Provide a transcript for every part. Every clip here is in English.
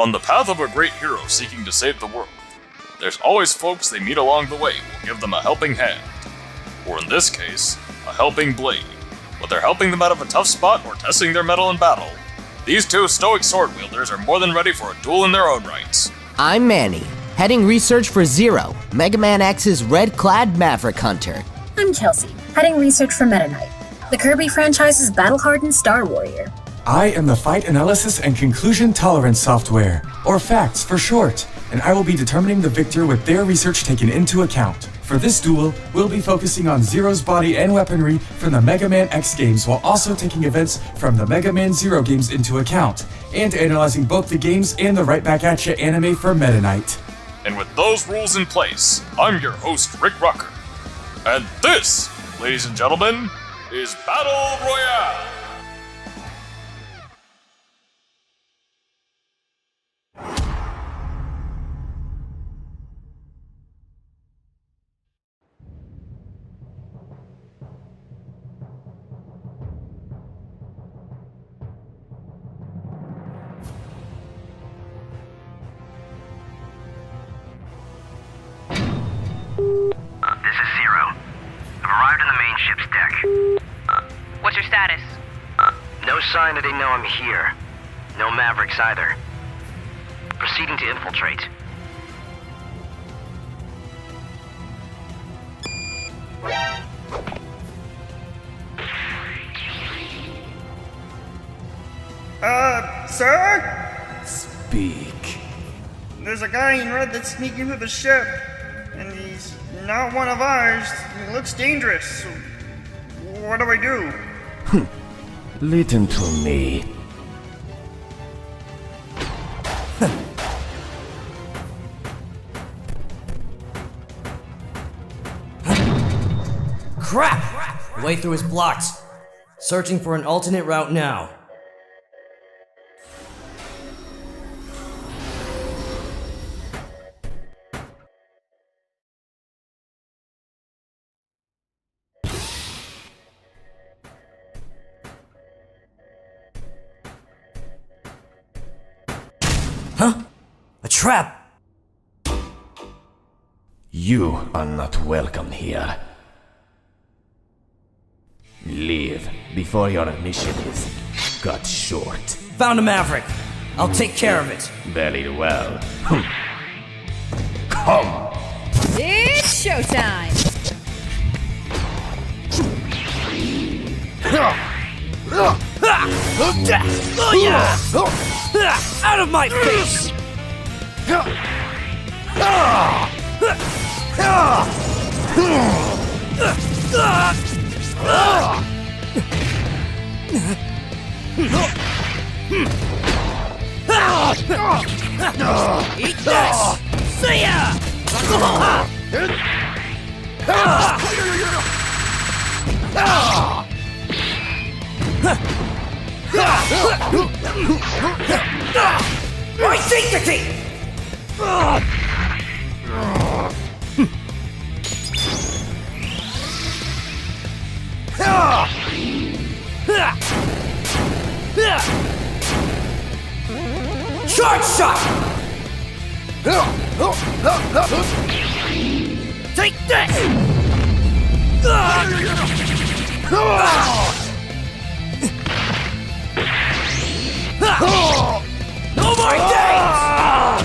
On the path of a great hero seeking to save the world, there's always folks they meet along the way who give them a helping hand. Or in this case, a helping blade. Whether helping them out of a tough spot or testing their mettle in battle, these two stoic sword wielders are more than ready for a duel in their own rights. I'm Manny, heading research for Zero, Mega Man X's red-clad Maverick Hunter. I'm Chelsea, heading research for Meta Knight, the Kirby franchise's battle-hardened Star Warrior. I am the Fight Analysis and Conclusion Tolerance software, or FACTS for short, and I will be determining the victor with their research taken into account. For this duel, we'll be focusing on Zero's body and weaponry from the Mega Man X games while also taking events from the Mega Man Zero games into account, and analyzing both the games and the Right Back At Ya anime for Meta Knight. And with those rules in place, I'm your host, Rick Rucker. And this, ladies and gentlemen, is Battle Royale! This is Zero. I've arrived in the main ship's deck. What's your status? No sign that they know I'm here. No Mavericks either. Proceeding to infiltrate. Sir? Speak. There's a guy in red that's sneaking through the ship, and he's not one of ours. He looks dangerous. So what do I do? Listen to me. Crap! The way through is blocked. Searching for an alternate route now. Huh? A trap! You are not welcome here. Leave before your mission is cut short. Found a Maverick. I'll take care of it. Very well. Come! It's showtime! Oh yeah! Out of my face! Eat this! See ya! My sanctity! Charge shot! Take this! No more days!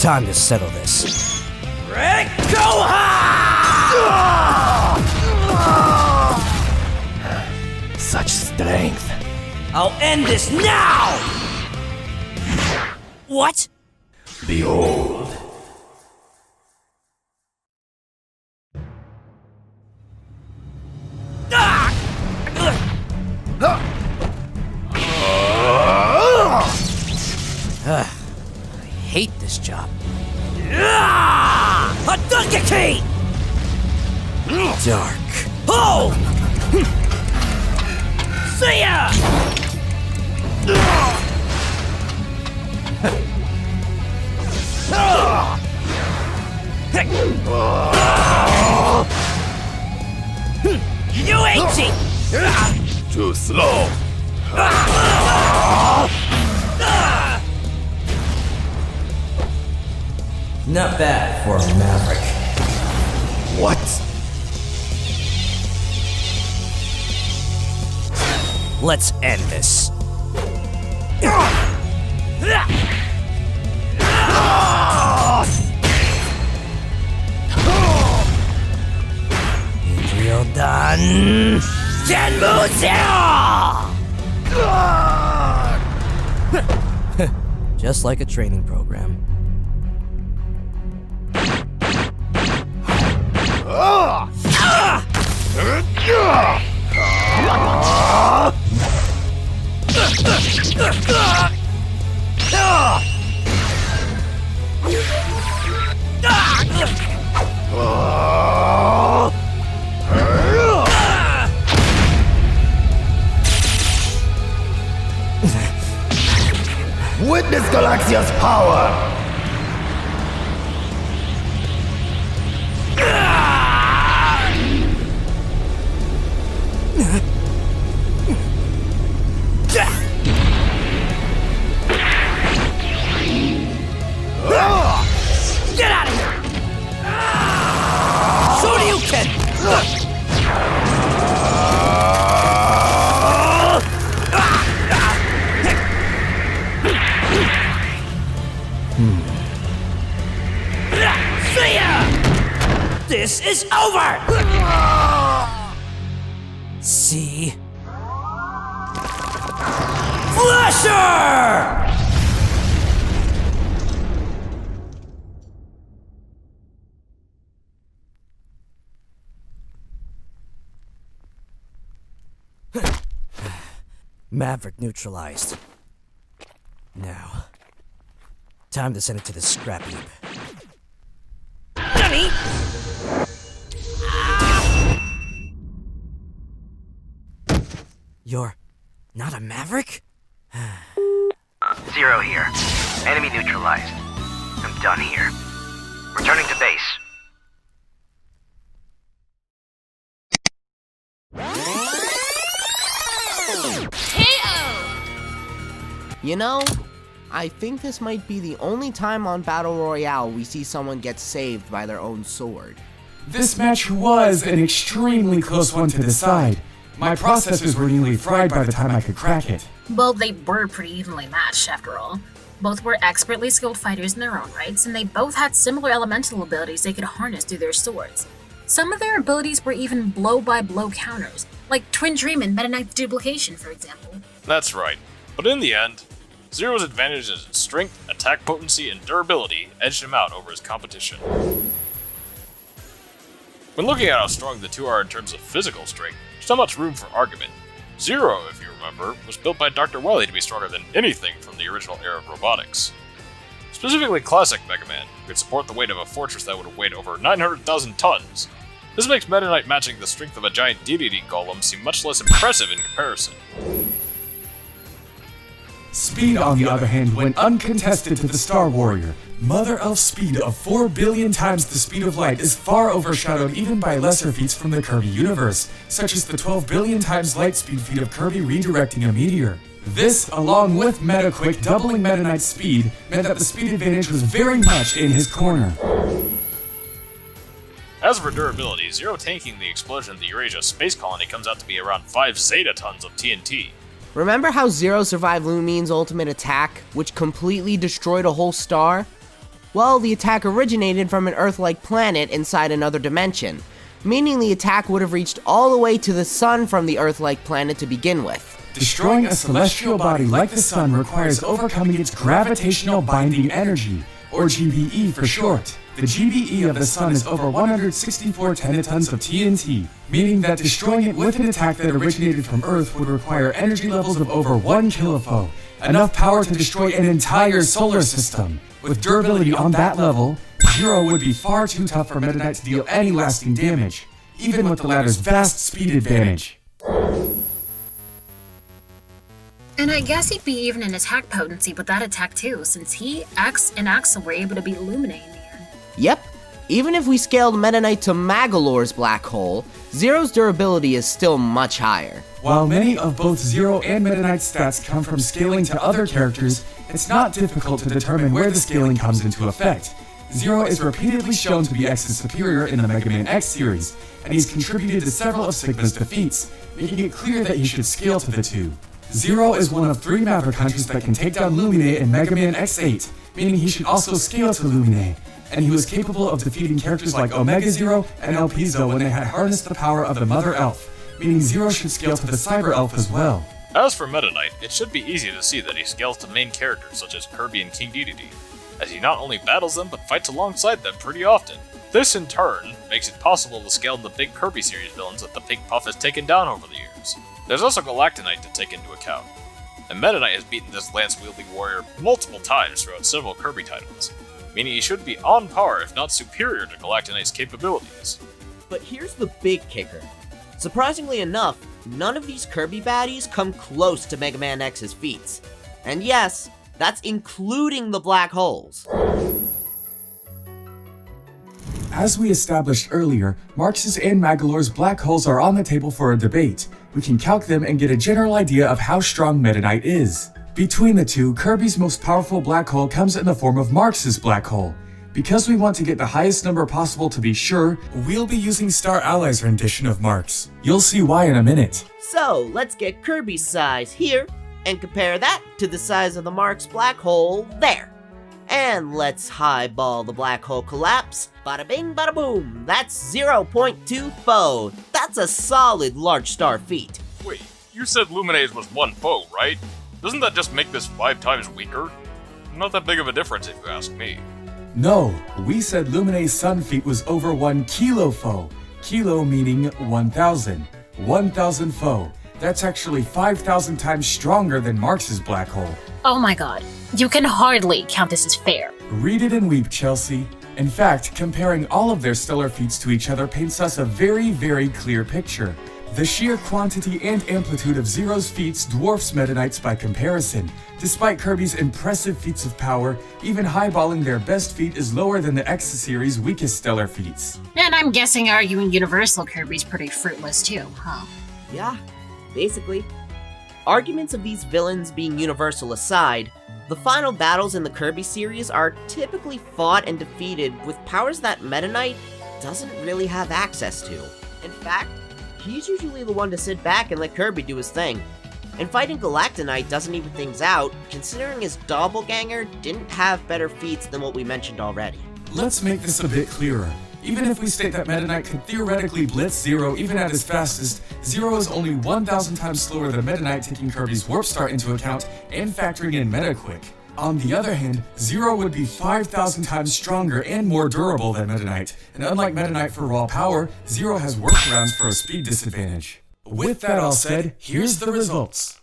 Time to settle this. Red Such strength. I'll end this now! What? Behold. I hate this job. Hadouken! Dark. Oh! See ya! You ain't it! Too slow. Not bad for a maverick. What? Let's end this. Until done. Just like a training program. Witness Galaxia's power! Get out of here! Shoryuken! See ya! This is over! See? Flasher! Maverick neutralized. Now, time to send it to the scrap heap. Nani? You're not a Maverick? Zero here. Enemy neutralized. I'm done here. Returning to base. You know, I think this might be the only time on Battle Royale we see someone get saved by their own sword. This match was an extremely close one to decide. My processors were nearly fried by the time I could crack it. Well, they were pretty evenly matched, after all. Both were expertly skilled fighters in their own rights, and they both had similar elemental abilities they could harness through their swords. Some of their abilities were even blow-by-blow counters, like Twin Dream and Meta Knight's duplication, for example. That's right. But in the end, Zero's advantages in strength, attack potency, and durability edged him out over his competition. When looking at how strong the two are in terms of physical strength, there's not much room for argument. Zero, if you remember, was built by Dr. Wily to be stronger than anything from the original era of robotics. Specifically classic Mega Man, who could support the weight of a fortress that would have weighed over 900,000 tons. This makes Meta Knight matching the strength of a giant DDD golem seem much less impressive in comparison. Speed, on the other hand, went uncontested to the Star Warrior. Mother Elf's speed of 4 billion times the speed of light is far overshadowed even by lesser feats from the Kirby universe, such as the 12 billion times light speed feat of Kirby redirecting a meteor. This, along with Metaquick doubling Meta Knight's speed, meant that the speed advantage was very much in his corner. As for durability, Zero tanking the explosion of the Eurasia space colony comes out to be around 5 zetatons of TNT. Remember how Zero survived Lumine's ultimate attack, which completely destroyed a whole star? Well, the attack originated from an Earth-like planet inside another dimension, meaning the attack would have reached all the way to the sun from the Earth-like planet to begin with. Destroying a celestial body like the sun requires overcoming its gravitational binding energy, or GBE for short. The GBE of the sun is over 164 tenatons of TNT, meaning that destroying it with an attack that originated from Earth would require energy levels of over 1 kilofo, enough power to destroy an entire solar system. With durability on that level, Zero would be far too tough for Meta Knight to deal any lasting damage, even with the latter's vast speed advantage. And I guess he'd be even in attack potency with that attack too, since he, X, and Axel were able to beat Lumine in the end. Yep, even if we scaled Meta Knight to Magolor's black hole, Zero's durability is still much higher. While many of both Zero and Meta Knight's stats come from scaling to other characters, it's not difficult to determine where the scaling comes into effect. Zero is repeatedly shown to be X's superior in the Mega Man X series, and he's contributed to several of Sigma's defeats, making it clear that he should scale to the two. Zero is one of 3 Maverick hunters that can take down Lumine in Mega Man X8, meaning he should also scale to Lumine, and he was capable of defeating characters like Omega Zero and El Pizo when they had harnessed the power of the Mother Elf, meaning Zero should scale to the Cyber Elf as well. As for Meta Knight, it should be easy to see that he scales to main characters such as Kirby and King Dedede, as he not only battles them but fights alongside them pretty often. This in turn makes it possible to scale the big Kirby series villains that the Pink Puff has taken down over the years. There's also Galactonite to take into account, and Meta Knight has beaten this lance-wielding warrior multiple times throughout several Kirby titles, meaning he should be on par if not superior to Galactonite's capabilities. But here's the big kicker. Surprisingly enough, none of these Kirby baddies come close to Mega Man X's feats. And yes, that's including the black holes. As we established earlier, Marx's and Magolor's black holes are on the table for a debate. We can calc them and get a general idea of how strong Meta Knight is. Between the two, Kirby's most powerful black hole comes in the form of Marx's black hole. Because we want to get the highest number possible to be sure, we'll be using Star Ally's rendition of Marx. You'll see why in a minute. So, let's get Kirby's size here, and compare that to the size of the Marx black hole there. And let's highball the black hole collapse. Bada bing, bada boom. That's 0.24. That's a solid large star feat. Wait, you said Lumine's was 1 foe, right? Doesn't that just make this 5 times weaker? Not that big of a difference if you ask me. No, we said Lumine's sun feat was over 1 kilo foe. Kilo meaning 1,000. 1,000 foe. That's actually 5,000 times stronger than Marx's black hole. Oh my god, you can hardly count this as fair. Read it and weep, Chelsea. In fact, comparing all of their stellar feats to each other paints us a very, very clear picture. The sheer quantity and amplitude of Zero's feats dwarfs Meta Knight's by comparison. Despite Kirby's impressive feats of power, even highballing their best feat is lower than the X series' weakest stellar feats. And I'm guessing arguing Universal Kirby's pretty fruitless too, huh? Yeah, basically. Arguments of these villains being universal aside, the final battles in the Kirby series are typically fought and defeated with powers that Meta Knight doesn't really have access to. In fact, he's usually the one to sit back and let Kirby do his thing. And fighting Galactonite doesn't even things out, considering his doppelganger didn't have better feats than what we mentioned already. Let's make this a bit clearer. Even if we state that Meta Knight could theoretically blitz Zero even at his fastest, Zero is only 1,000 times slower than Meta Knight, taking Kirby's warp start into account and factoring in Metaquick. On the other hand, Zero would be 5,000 times stronger and more durable than Meta Knight, and unlike Meta Knight for raw power, Zero has workarounds for a speed disadvantage. With that all said, here's the results.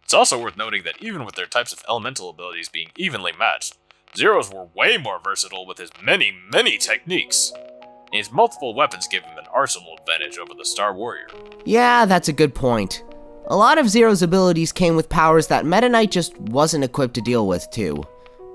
It's also worth noting that even with their types of elemental abilities being evenly matched, Zero's were way more versatile with his many, many techniques. And his multiple weapons give him an arsenal advantage over the Star Warrior. Yeah, that's a good point. A lot of Zero's abilities came with powers that Meta Knight just wasn't equipped to deal with, too.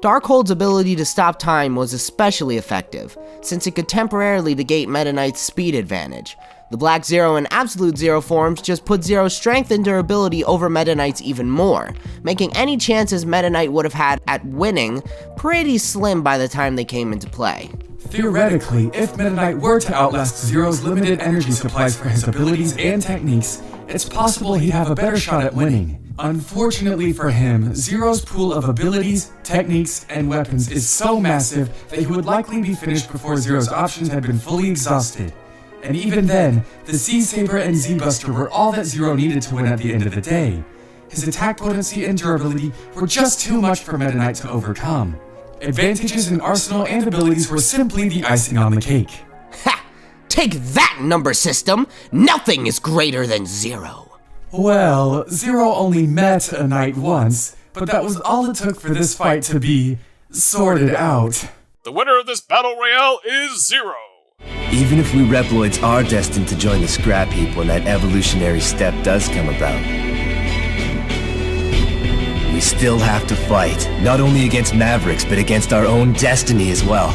Darkhold's ability to stop time was especially effective, since it could temporarily negate Meta Knight's speed advantage. The Black Zero and Absolute Zero forms just put Zero's strength and durability over Meta Knight's even more, making any chances Meta Knight would have had at winning pretty slim by the time they came into play. Theoretically, if Meta Knight were to outlast Zero's limited energy supplies for his abilities and techniques, it's possible he'd have a better shot at winning. Unfortunately for him, Zero's pool of abilities, techniques, and weapons is so massive that he would likely be finished before Zero's options had been fully exhausted. And even then, the Z-Saber and Z-Buster were all that Zero needed to win at the end of the day. His attack potency and durability were just too much for Meta Knight to overcome. Advantages in arsenal and abilities were simply the icing on the cake. Ha! Take that, number system! Nothing is greater than Zero! Well, Zero only met a knight once, but that was all it took for this fight to be sorted out. The winner of this battle royale is Zero! Even if we Reploids are destined to join the scrap heap when that evolutionary step does come about, we still have to fight, not only against Mavericks, but against our own destiny as well.